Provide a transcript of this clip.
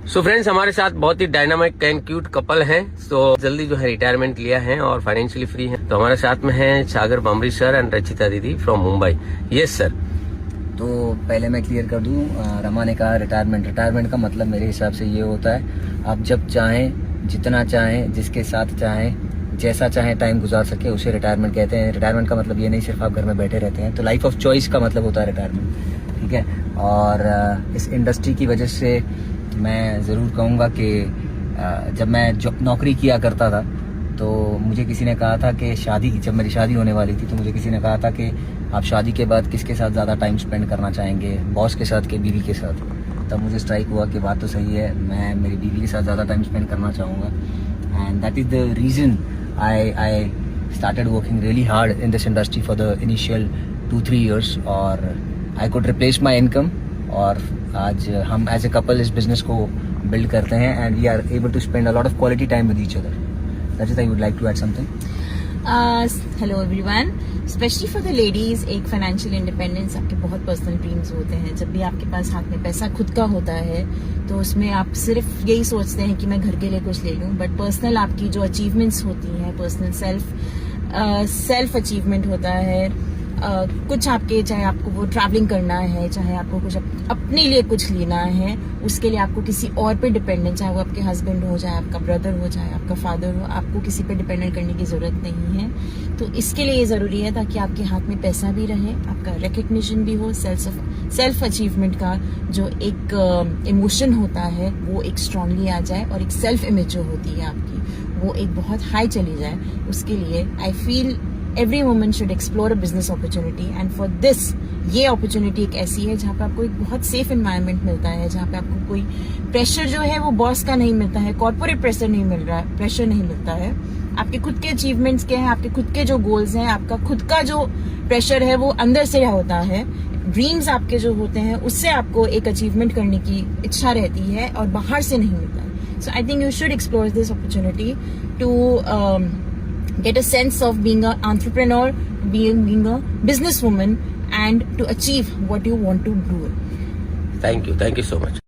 So friends, हमारे साथ बहुत ही डायनामिक एंड क्यूट कपल हैं। सो जल्दी जो है रिटायरमेंट लिया है और फाइनेंशियली फ्री हैं। तो हमारे साथ में हैं सागर बामरी सर एंड रचिता दीदी फ्रॉम मुंबई। Yes sir. तो पहले मैं क्लियर कर दूं, रमा ने कहा रिटायरमेंट का मतलब मेरे हिसाब से ये होता है आप जब चाहें, जितना चाहें, जिसके साथ चाहें, जैसा चाहें टाइम गुजार सके, उसे रिटायरमेंट कहते हैं। रिटायरमेंट का मतलब ये नहीं सिर्फ आप घर में बैठे रहते हैं। तो लाइफ ऑफ चॉइस का मतलब होता है रिटायरमेंट, ठीक है। और इस इंडस्ट्री की वजह से मैं ज़रूर कहूँगा कि जब मैं नौकरी किया करता था तो मुझे किसी ने कहा था कि जब मेरी शादी होने वाली थी तो मुझे किसी ने कहा था कि आप शादी के बाद किसके साथ ज़्यादा टाइम स्पेंड करना चाहेंगे, बॉस के साथ कि बीवी के साथ। तब मुझे स्ट्राइक हुआ कि बात तो सही है, मैं मेरी बीवी के साथ ज़्यादा टाइम स्पेंड करना चाहूँगा। And that is the reason I started working really hard in this industry for the initial 2-3 years और I could replace my income। और आज हम एज ए कपल इस बिजनेस को बिल्ड करते हैं and we are able to spend a lot of quality time with each other. Rachita, you would like to add something? Hello everyone. Specially for the ladies, एक financial independence आपके बहुत personal dreams होते हैं। जब भी आपके पास हाथ में पैसा खुद का होता है तो उसमें आप सिर्फ यही सोचते हैं कि मैं घर के लिए कुछ ले लूं, बट पर्सनल आपकी जो अचीवमेंट्स होती हैं, पर्सनल सेल्फ अचीवमेंट होता है। कुछ आपके, चाहे आपको वो ट्रैवलिंग करना है, चाहे आपको कुछ अपने लिए कुछ लेना है, उसके लिए आपको किसी और पे डिपेंडेंट, चाहे वो आपके हस्बैंड हो, चाहे आपका ब्रदर हो, चाहे आपका फादर हो, आपको किसी पे डिपेंडेंट करने की जरूरत नहीं है। तो इसके लिए ये जरूरी है ताकि आपके हाथ में पैसा भी रहे, आपका रिकग्निशन भी हो, सेल्फ अचीवमेंट का जो एक इमोशन होता है वो एक स्ट्रांगली आ जाए और एक सेल्फ इमेज जो होती है आपकी वो एक बहुत हाई चली जाए। उसके लिए I feel every woman should explore a business opportunity and for this ये अपॉर्चुनिटी एक ऐसी है जहाँ पे आपको एक बहुत सेफ एनवायरनमेंट मिलता है, जहाँ पे आपको कोई प्रेशर जो है वो बॉस का नहीं मिलता है, कॉर्पोरेट प्रेशर नहीं मिलता है। आपके खुद के अचीवमेंट्स के हैं, आपके खुद के जो गोल्स हैं, आपका खुद का जो प्रेशर है वो अंदर से होता है। ड्रीम्स आपके जो होते हैं उससे आपको एक अचीवमेंट करने की इच्छा रहती है और बाहर से नहीं मिलता है। So I think you should explore this opportunity to get a sense of being an entrepreneur, being a businesswoman and to achieve what you want to do. Thank you so much.